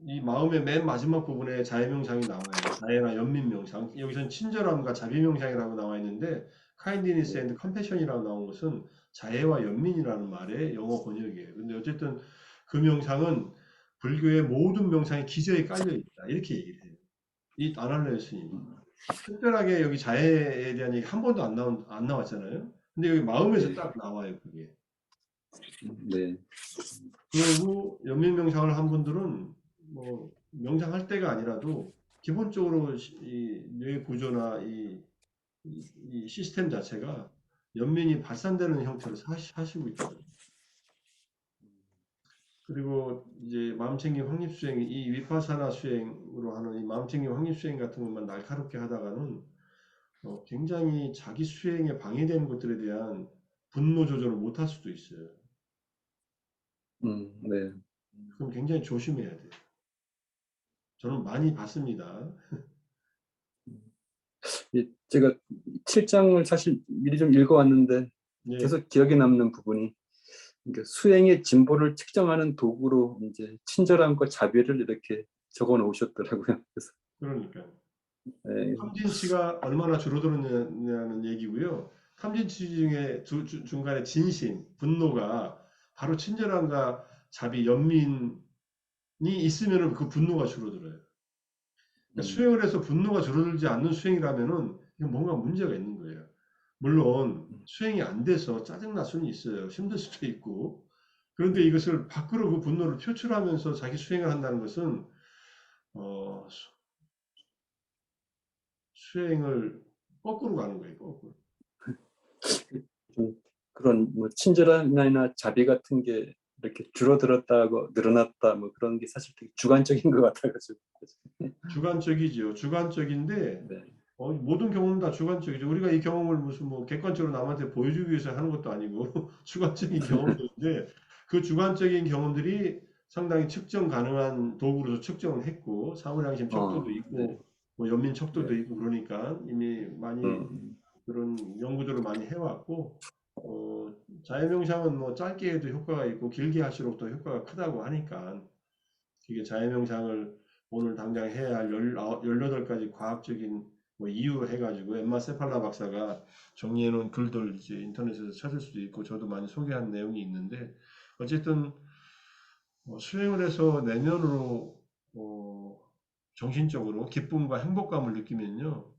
이 마음의 맨 마지막 부분에 자해 명상이 나와요. 자해나 연민 명상. 여기서는 친절함과 자비 명상이라고 나와 있는데 kindness 네. and compassion이라고 나온 것은 자해와 연민이라는 말의 영어 번역이에요. 근데 어쨌든 그 명상은 불교의 모든 명상의 기저에 깔려 있다. 이렇게 얘기를 해요. 이 아날레 스님이. 특별하게 여기 자해에 대한 얘기 한 번도 안 나왔잖아요. 근데 여기 마음에서 네. 딱 나와요, 그게. 네. 그리고 연민 명상을 한 분들은 뭐 명상할 때가 아니라도 기본적으로 이 뇌 구조나 이 시스템 자체가 연민이 발산되는 형태로 하시고 있더라고요. 그리고 이제 마음챙김 확립수행, 이 위파사나 수행으로 하는 이 마음챙김 확립수행 같은 것만 날카롭게 하다가는 굉장히 자기 수행에 방해되는 것들에 대한 분노 조절을 못할 수도 있어요. 네. 그럼 굉장히 조심해야 돼요. 저는 많이 봤습니다. 제가 7장을 사실 미리 좀 읽어왔는데 네, 계속 기억에 남는 부분이 그러니까 수행의 진보를 측정하는 도구로 이제 친절함과 자비를 이렇게 적어 놓으셨더라고요. 그래서 그러니까. 예, 탐진치가 얼마나 줄어들었냐는 얘기고요. 탐진치 중에 중간에 진심, 분노가 바로 친절함과 자비, 연민이 있으면 그 분노가 줄어들어요. 그러니까 음, 수행을 해서 분노가 줄어들지 않는 수행이라면은 이건 뭔가 문제가 있는 거예요. 물론 수행이 안 돼서 짜증날 수는 있어요. 힘들 수도 있고. 그런데 이것을 밖으로 그 분노를 표출하면서 자기 수행을 한다는 것은 어, 수행을 거꾸로 가는 거예요. 거꾸로. 좀 그런 뭐 친절함이나 자비 같은 게 이렇게 줄어들었다고 늘어났다 뭐 그런 게 사실 되게 주관적인 것 같아가지고. 주관적이지요. 주관적인데 네. 모든 경험은 다 주관적이죠. 우리가 이 경험을 무슨 뭐 객관적으로 남한테 보여주기 위해서 하는 것도 아니고 주관적인 경험들인데 그 주관적인 경험들이 상당히 측정 가능한 도구로서 측정을 했고 사무량심 척도도 네. 있고 뭐 연민 척도도 네. 있고 그러니까 이미 많이 음, 그런 연구들을 많이 해왔고 어, 자해명상은 뭐 짧게 해도 효과가 있고 길게 할수록 더 효과가 크다고 하니까 이게 자해명상을 오늘 당장 해야 할 18가지 과학적인 뭐 이유 해가지고 엠마 세팔라 박사가 정리해놓은 글들 이제 인터넷에서 찾을 수도 있고 저도 많이 소개한 내용이 있는데 어쨌든 수행을 해서 내면으로 정신적으로 기쁨과 행복감을 느끼면요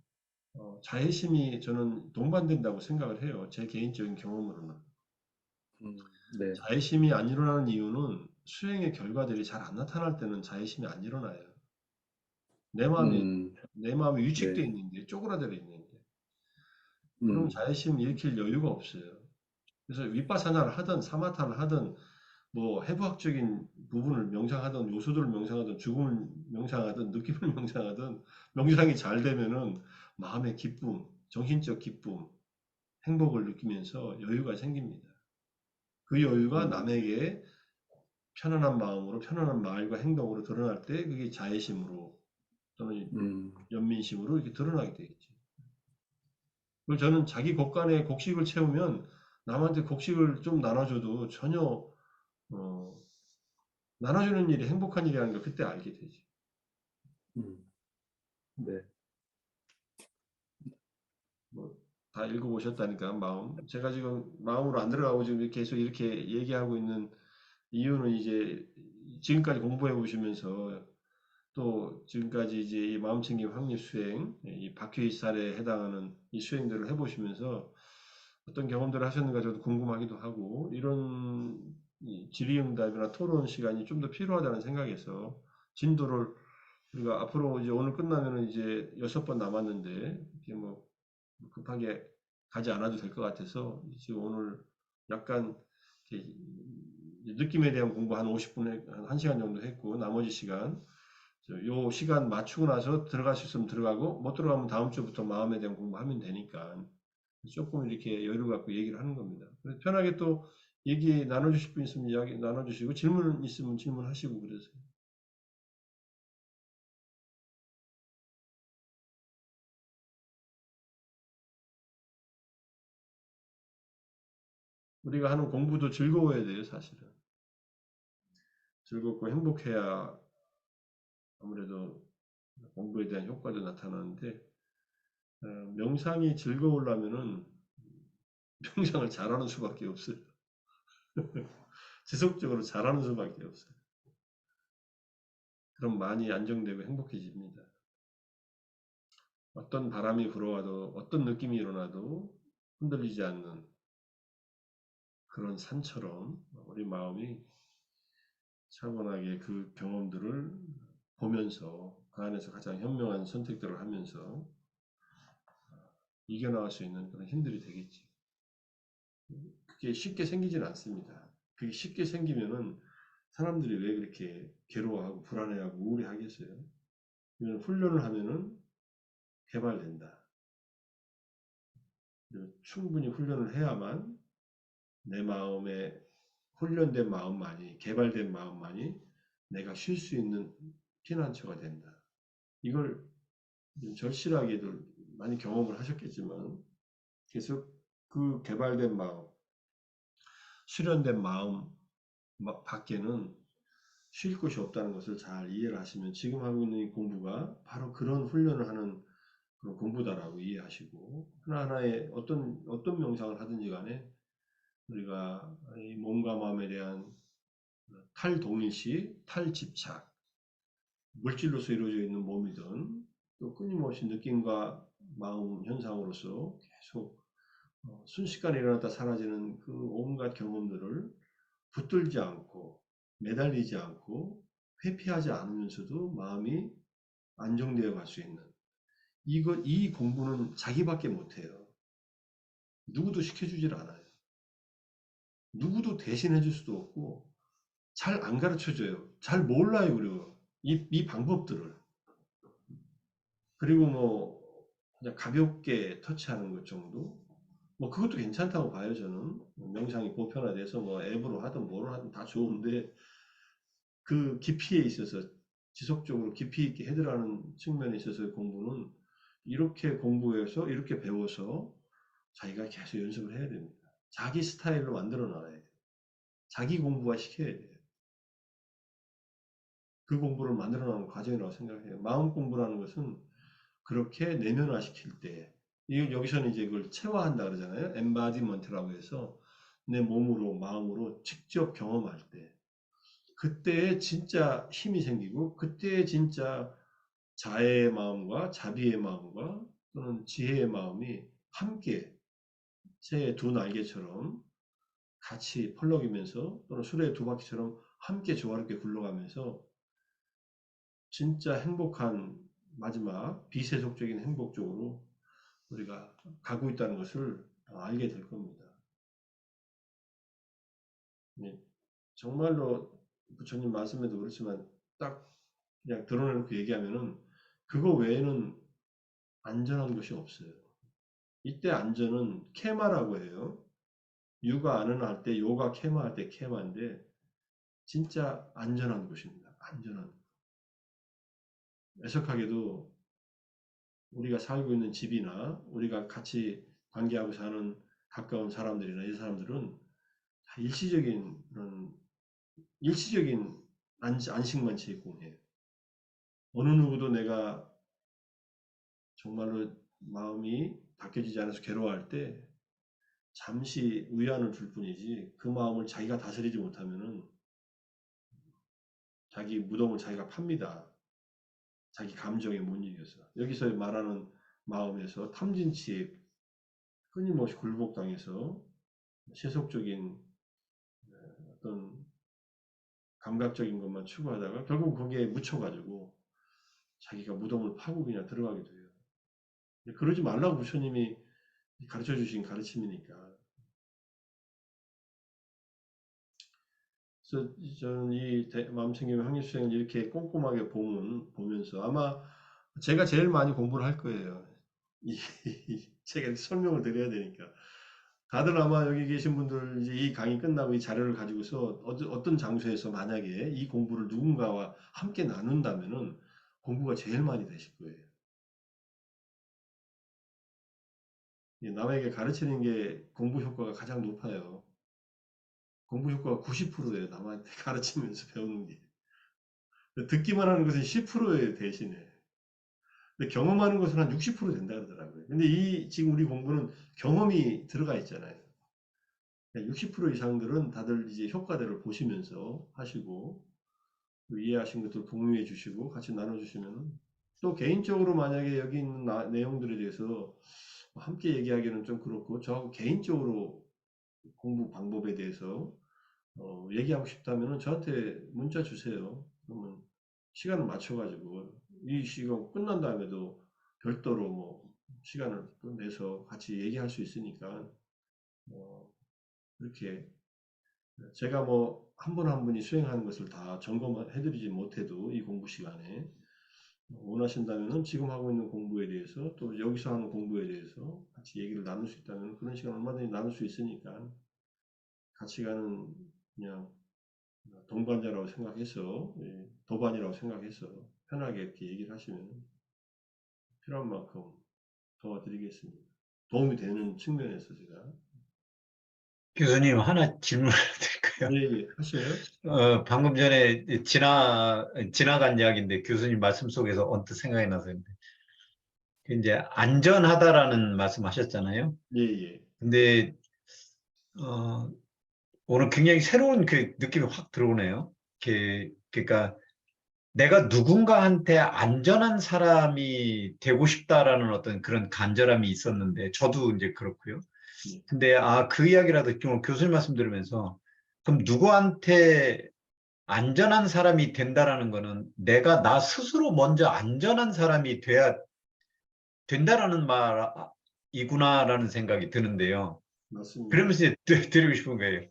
자애심이 저는 동반된다고 생각을 해요. 제 개인적인 경험으로는. 네. 자애심이 안 일어나는 이유는 수행의 결과들이 잘 안 나타날 때는 자애심이 안 일어나요. 내 마음이 음, 내 마음이 네. 위축되어 있는데 쪼그라들어 있는데 그럼 음, 자애심 일으킬 여유가 없어요. 그래서 윗바사나를 하든 사마타를 하든 뭐 해부학적인 부분을 명상하든 요소들을 명상하든 죽음을 명상하든 느낌을 명상하든 명상이 잘 되면은 마음의 기쁨, 정신적 기쁨, 행복을 느끼면서 여유가 생깁니다. 그 여유가 음, 남에게 편안한 마음으로 편안한 말과 행동으로 드러날 때 그게 자애심으로 또는 음, 연민심으로 이렇게 드러나게 되겠죠. 그리고 저는 자기 곳간에 곡식을 채우면 남한테 곡식을 좀 나눠줘도 전혀 어, 나눠주는 일이 행복한 일이라는 걸 그때 알게 되지. 음, 네. 뭐 다 읽어보셨다니까 마음. 제가 지금 마음으로 안 들어가고 지금 계속 이렇게 얘기하고 있는 이유는 이제 지금까지 공부해 보시면서 또 지금까지 이제 이 마음챙김 확립 수행, 이 박해일살에 해당하는 이 수행들을 해보시면서 어떤 경험들을 하셨는가 저도 궁금하기도 하고 이런 이 질의응답이나 토론 시간이 좀 더 필요하다는 생각에서 진도를 우리가 앞으로 이제 오늘 끝나면은 이제 6번 남았는데 이렇게 뭐 급하게 가지 않아도 될 것 같아서 지금 오늘 약간 이렇게 느낌에 대한 공부 한 50분에 한 1시간 정도 했고 나머지 시간 요 시간 맞추고 나서 들어갈 수 있으면 들어가고 못 들어가면 다음 주부터 마음에 대한 공부하면 되니까 조금 이렇게 여유 갖고 얘기를 하는 겁니다. 그래서 편하게 또 얘기 나눠주실 분 있으면 이야기 나눠주시고 질문 있으면 질문하시고 그러세요. 우리가 하는 공부도 즐거워야 돼요, 사실은. 즐겁고 행복해야 아무래도 공부에 대한 효과도 나타나는데, 명상이 즐거우려면은 명상을 잘하는 수밖에 없어요. 지속적으로 잘하는 수밖에 없어요. 그럼 많이 안정되고 행복해집니다. 어떤 바람이 불어와도 어떤 느낌이 일어나도 흔들리지 않는 그런 산처럼 우리 마음이 차분하게 그 경험들을 보면서 그 안에서 가장 현명한 선택들을 하면서 이겨나갈 수 있는 그런 힘들이 되겠지. 그게 쉽게 생기진 않습니다. 그게 쉽게 생기면은 사람들이 왜 그렇게 괴로워하고 불안해하고 우울해하겠어요? 이건 훈련을 하면은 개발된다. 그리고 충분히 훈련을 해야만 내 마음에 훈련된 마음만이, 개발된 마음만이 내가 쉴 수 있는 피난처가 된다. 이걸 절실하게도 많이 경험을 하셨겠지만 계속 그 개발된 마음, 수련된 마음 밖에는 쉴 곳이 없다는 것을 잘 이해를 하시면 지금 하고 있는 이 공부가 바로 그런 훈련을 하는 그런 공부다라고 이해하시고 하나하나의 어떤 명상을 하든지 간에 우리가 이 몸과 마음에 대한 탈동일시, 탈집착, 물질로서 이루어져 있는 몸이든 또 끊임없이 느낌과 마음 현상으로서 계속 순식간에 일어났다 사라지는 그 온갖 경험들을 붙들지 않고 매달리지 않고 회피하지 않으면서도 마음이 안정되어 갈 수 있는 이 공부는 자기밖에 못해요. 누구도 시켜주질 않아요. 누구도 대신해 줄 수도 없고 잘 안 가르쳐 줘요. 잘 몰라요. 그리고 이 방법들을. 그리고 뭐 그냥 가볍게 터치하는 것 정도 뭐 그것도 괜찮다고 봐요. 저는 명상이 보편화돼서 뭐 앱으로 하든 뭐로 하든 다 좋은데 그 깊이에 있어서 지속적으로 깊이 있게 해들어가는 측면에 있어서 공부는 이렇게 공부해서 이렇게 배워서 자기가 계속 연습을 해야 됩니다. 자기 스타일로 만들어 놔야 돼요. 자기 공부화 시켜야 돼요. 그 공부를 만들어 나가는 과정이라고 생각해요. 마음 공부라는 것은 그렇게 내면화 시킬 때, 여기서는 이제 그걸 체화한다 그러잖아요. 엠바디먼트라고 해서 내 몸으로, 마음으로 직접 경험할 때, 그때에 진짜 힘이 생기고, 그때에 진짜 자애의 마음과 자비의 마음과 또는 지혜의 마음이 함께 새의 두 날개처럼 같이 펄럭이면서 또는 수레의 두 바퀴처럼 함께 조화롭게 굴러가면서 진짜 행복한 마지막 비세속적인 행복 쪽으로 우리가 가고 있다는 것을 알게 될 겁니다. 네, 정말로 부처님 말씀에도 그렇지만 딱 그냥 드러내놓고 얘기하면은 그거 외에는 안전한 것이 없어요. 이때 안전은 케마라고 해요. 유가 안은 할 때 요가 케마 할 때 케마인데 진짜 안전한 곳입니다. 안전한. 애석하게도 우리가 살고 있는 집이나 우리가 같이 관계하고 사는 가까운 사람들이나 이 사람들은 다 일시적인 그런 일시적인 안식만 제공해요. 어느 누구도 내가 정말로 마음이 바뀌어지지 않아서 괴로워할 때 잠시 위안을 줄 뿐이지 그 마음을 자기가 다스리지 못하면은 자기 무덤을 자기가 팝니다. 자기 감정에 못 이겨서. 여기서 말하는 마음에서 탐진치에 끊임없이 굴복당해서 세속적인 어떤 감각적인 것만 추구하다가 결국 거기에 묻혀가지고 자기가 무덤을 파고 그냥 들어가게 돼요. 그러지 말라고 부처님이 가르쳐 주신 가르침이니까. 그래서 저는 이 마음챙김 항해수행을 이렇게 꼼꼼하게 보면서 아마 제가 제일 많이 공부를 할 거예요. 제가 설명을 드려야 되니까. 다들 아마 여기 계신 분들 이제 이 강의 끝나고 이 자료를 가지고서 어떤 장소에서 만약에 이 공부를 누군가와 함께 나눈다면은 공부가 제일 많이 되실 거예요. 남에게 가르치는 게 공부 효과가 가장 높아요. 공부 효과가 90%예요. 남한테 가르치면서 배우는 게. 듣기만 하는 것은 10%예요, 대신에. 근데 경험하는 것은 한 60% 된다 그러더라고요. 근데 지금 우리 공부는 경험이 들어가 있잖아요. 60% 이상들은 다들 이제 효과들을 보시면서 하시고, 이해하신 것들 공유해 주시고, 같이 나눠주시면, 또 개인적으로 만약에 여기 있는 내용들에 대해서 함께 얘기하기는 좀 그렇고, 저하고 개인적으로 공부 방법에 대해서 얘기하고 싶다면 저한테 문자 주세요. 그러면 시간을 맞춰가지고 이 시간 끝난 다음에도 별도로 뭐 시간을 또 내서 같이 얘기할 수 있으니까 이렇게 제가 뭐 한 분 한 분이 수행하는 것을 다 점검해드리지 못해도 이 공부 시간에 원하신다면은 지금 하고 있는 공부에 대해서 또 여기서 하는 공부에 대해서 같이 얘기를 나눌 수 있다면 그런 시간 얼마든지 나눌 수 있으니까 같이 가는 그냥 동반자라고 생각해서 도반이라고 생각해서 편하게 이렇게 얘기를 하시면 필요한 만큼 도와드리겠습니다. 도움이 되는 측면에서 제가 교수님 하나 질문을 드릴까요? 예, 하셔요. 방금 전에 지나간 이야기인데 교수님 말씀 속에서 언뜻 생각이 나서인데 이제 안전하다라는 말씀하셨잖아요. 예. 근데 어, 오늘 굉장히 새로운 그 느낌이 확 들어오네요. 그러니까 내가 누군가한테 안전한 사람이 되고 싶다라는 어떤 그런 간절함이 있었는데 저도 이제 그렇고요. 예. 근데 그 이야기라도 좀 교수님 말씀 들으면서 그럼 누구한테 안전한 사람이 된다라는 거는 내가 나 스스로 먼저 안전한 사람이 돼야 된다라는 말이구나라는 생각이 드는데요. 맞습니다. 그러면서 이제 드리고 싶은 거예요.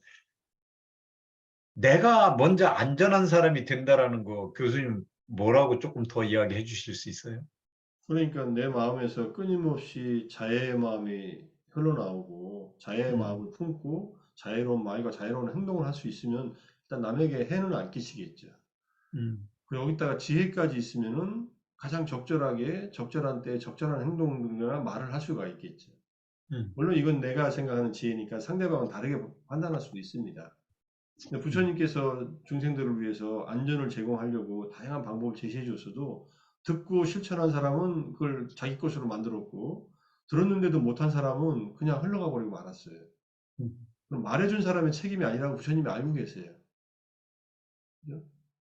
내가 먼저 안전한 사람이 된다라는 거 교수님 뭐라고 조금 더 이야기해 주실 수 있어요? 그러니까 내 마음에서 끊임없이 자애의 마음이 흘러나오고 자애의 음, 마음을 품고 자애로운 마음과 자애로운 행동을 할 수 있으면 일단 남에게 해는 안 끼치겠죠. 음, 그리고 여기다가 지혜까지 있으면은 가장 적절하게 적절한 때에 적절한 행동이나 말을 할 수가 있겠죠. 음, 물론 이건 내가 생각하는 지혜니까 상대방은 다르게 판단할 수도 있습니다. 근데 음, 부처님께서 중생들을 위해서 안전을 제공하려고 다양한 방법을 제시해 줬어도 듣고 실천한 사람은 그걸 자기 것으로 만들었고 들었는데도 못한 사람은 그냥 흘러가 버리고 말았어요. 음, 그럼 말해준 사람의 책임이 아니라고 부처님이 알고 계세요. 그죠?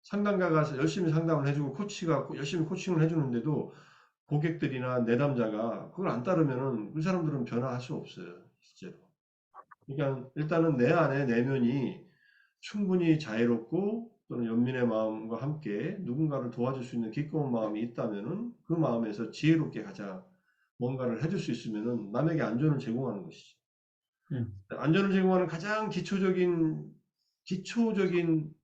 상담가 가서 열심히 상담을 해주고 코치가 열심히 코칭을 해주는데도 고객들이나 내담자가 그걸 안 따르면은 그 사람들은 변화할 수 없어요. 실제로. 그러니까 일단은 내 안에 내면이 충분히 자애롭고 또는 연민의 마음과 함께 누군가를 도와줄 수 있는 기꺼운 마음이 있다면은 그 마음에서 지혜롭게 가자 뭔가를 해줄 수 있으면은 남에게 안전을 제공하는 것이죠. 음, 안전을 제공하는 가장 기초적인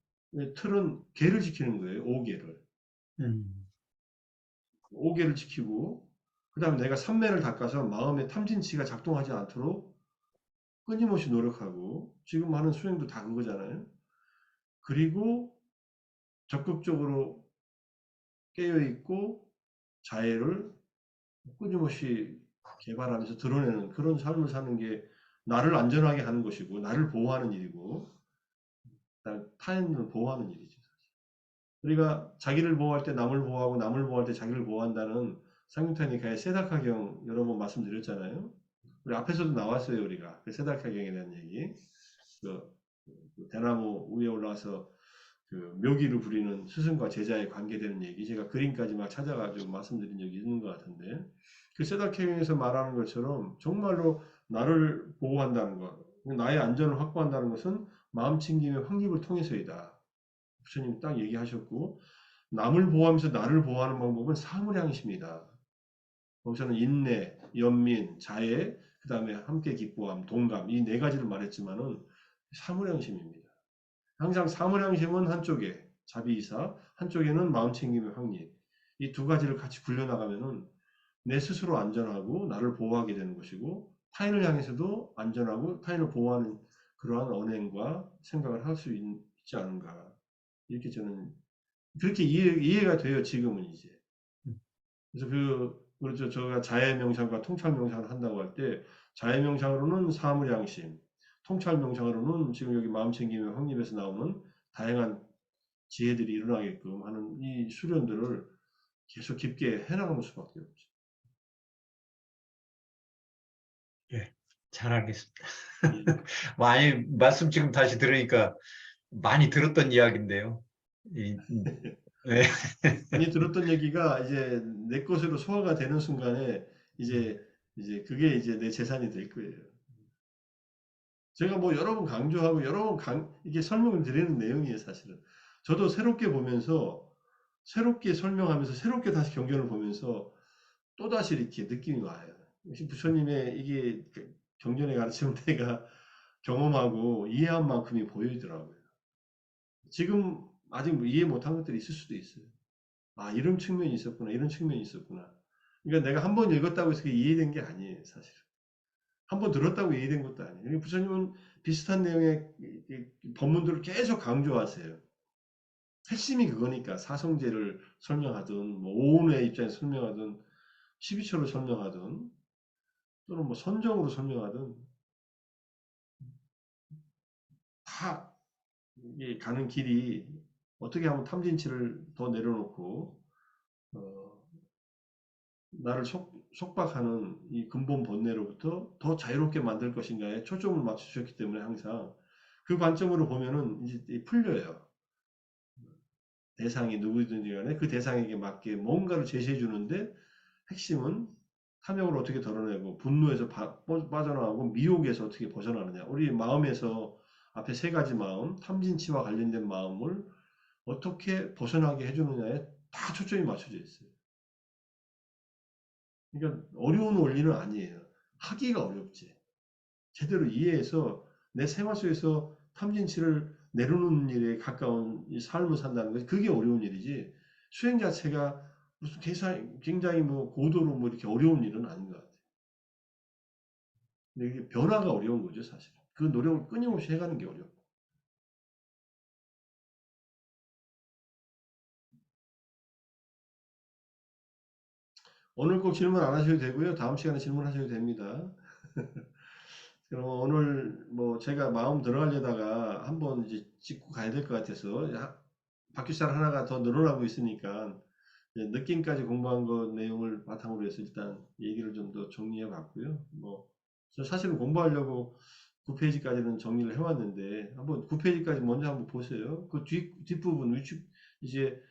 틀은 계를 지키는 거예요. 5계를. 음, 5계를 지키고 그 다음에 내가 삼매를 닦아서 마음의 탐진치가 작동하지 않도록 끊임없이 노력하고 지금 하는 수행도 다 그거잖아요. 그리고 적극적으로 깨어있고 자애를 끊임없이 개발하면서 드러내는 그런 삶을 사는 게 나를 안전하게 하는 것이고 나를 보호하는 일이고 타인을 보호하는 일이죠. 우리가 자기를 보호할 때 남을 보호하고 남을 보호할 때 자기를 보호한다는 상유타니카의 세다카경 여러 번 말씀드렸잖아요. 우리 앞에서도 나왔어요. 우리가 그 세다카경에 대한 얘기. 그 대나무 위에 올라가서 그 묘기를 부리는 스승과 제자의 관계되는 얘기 제가 그림까지 막 찾아가지고 말씀드린 적이 있는 것 같은데 그 세다케경에서 말하는 것처럼 정말로 나를 보호한다는 것, 나의 안전을 확보한다는 것은 마음 챙김의 확립을 통해서이다. 부처님 딱 얘기하셨고 남을 보호하면서 나를 보호하는 방법은 사무량심이다. 거기서는 인내, 연민, 자애, 그 다음에 함께 기뻐함, 동감 이 네 가지를 말했지만은 사무량심입니다. 항상 사무량심은 한쪽에 자비이사, 한쪽에는 마음챙김의 확립. 이 두 가지를 같이 굴려나가면은 내 스스로 안전하고 나를 보호하게 되는 것이고 타인을 향해서도 안전하고 타인을 보호하는 그러한 언행과 생각을 할 수 있지 않은가. 이렇게 저는 그렇게 이해가 돼요. 지금은 이제. 그래서 그렇죠. 제가 자해 명상과 통찰 명상을 한다고 할 때 자해 명상으로는 사무량심, 통찰 명상으로는 지금 여기 마음챙김의 확립에서 나오는 다양한 지혜들이 일어나게끔 하는 이 수련들을 계속 깊게 해나가는 수밖에 없죠. 예, 잘 알겠습니다. 예. 많이 말씀 지금 다시 들으니까 많이 들었던 이야기인데요. 네. 많이 들었던 얘기가 이제 내 것으로 소화가 되는 순간에 이제 그게 이제 내 재산이 될 거예요. 제가 뭐 여러 번 강조하고 여러 번 이게 설명을 드리는 내용이에요, 사실은. 저도 새롭게 보면서 새롭게 설명하면서 새롭게 다시 경전을 보면서 또다시 이렇게 느낌이 와요. 역시 부처님의 이게 경전의 가르침을 내가 경험하고 이해한 만큼이 보이더라고요. 지금 아직 뭐 이해 못한 것들이 있을 수도 있어요. 아, 이런 측면이 있었구나, 이런 측면이 있었구나. 그러니까 내가 한 번 읽었다고 해서 그게 이해된 게 아니에요, 사실. 한 번 들었다고 이해된 것도 아니에요. 그러니까 부처님은 비슷한 내용의 법문들을 계속 강조하세요. 핵심이 그거니까 사성제를 설명하든 뭐 오운의 입장에서 설명하든 12초로 설명하든 또는 뭐 선정으로 설명하든 다 이게 가는 길이 어떻게 하면 탐진치를 더 내려놓고 나를 속박하는 이 근본 번뇌로부터 더 자유롭게 만들 것인가에 초점을 맞추셨기 때문에 항상 그 관점으로 보면은 이제 풀려요. 대상이 누구든지 간에 그 대상에게 맞게 뭔가를 제시해 주는데 핵심은 탐욕을 어떻게 덜어내고 분노에서 빠져나가고 미혹에서 어떻게 벗어나느냐. 우리 마음에서 앞에 세 가지 마음, 탐진치와 관련된 마음을 어떻게 벗어나게 해주느냐에 다 초점이 맞춰져 있어요. 그러니까 어려운 원리는 아니에요. 하기가 어렵지. 제대로 이해해서 내 생활 속에서 탐진치를 내려놓는 일에 가까운 이 삶을 산다는 것이 그게 어려운 일이지. 수행 자체가 무슨 굉장히 뭐 고도로 뭐 이렇게 어려운 일은 아닌 것 같아요. 근데 이게 변화가 어려운 거죠, 사실. 그 노력을 끊임없이 해가는 게 어려워. 오늘 꼭 질문 안 하셔도 되고요. 다음 시간에 질문하셔도 됩니다. 그럼 오늘 뭐 제가 마음 들어가려다가 한번 이제 짚고 가야 될 것 같아서 바퀴살 하나가 더 늘어나고 있으니까 느낌까지 공부한 것 내용을 바탕으로 해서 일단 얘기를 좀 더 정리해 봤고요. 뭐 저 사실은 공부하려고 9페이지까지는 정리를 해왔는데 한번 9페이지까지 먼저 한번 보세요. 그 뒷부분 이제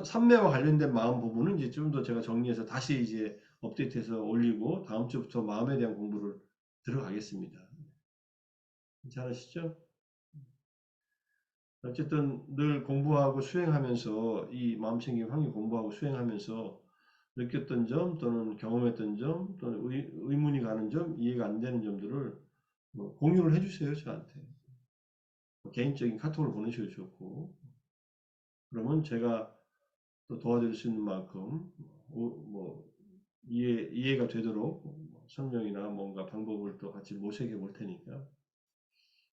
삼매와 관련된 마음 부분은 이제 좀 더 제가 정리해서 다시 이제 업데이트해서 올리고 다음 주부터 마음에 대한 공부를 들어가겠습니다. 괜찮으시죠? 어쨌든 늘 공부하고 수행하면서 이 마음챙김 확립 공부하고 수행하면서 느꼈던 점 또는 경험했던 점 또는 의문이 가는 점 이해가 안 되는 점들을 뭐 공유를 해주세요 저한테. 개인적인 카톡을 보내셔도 좋고 그러면 제가 또 도와드릴 수 있는 만큼 뭐 이해가 되도록 설명이나 뭔가 방법을 또 같이 모색해 볼 테니까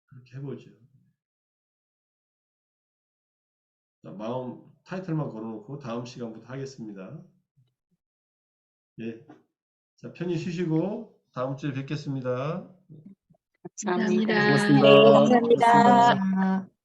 그렇게 해보죠. 자, 마음 타이틀만 걸어놓고 다음 시간부터 하겠습니다. 예. 자, 편히 쉬시고 다음 주에 뵙겠습니다. 감사합니다. 고맙습니다. 네, 고맙습니다. 감사합니다.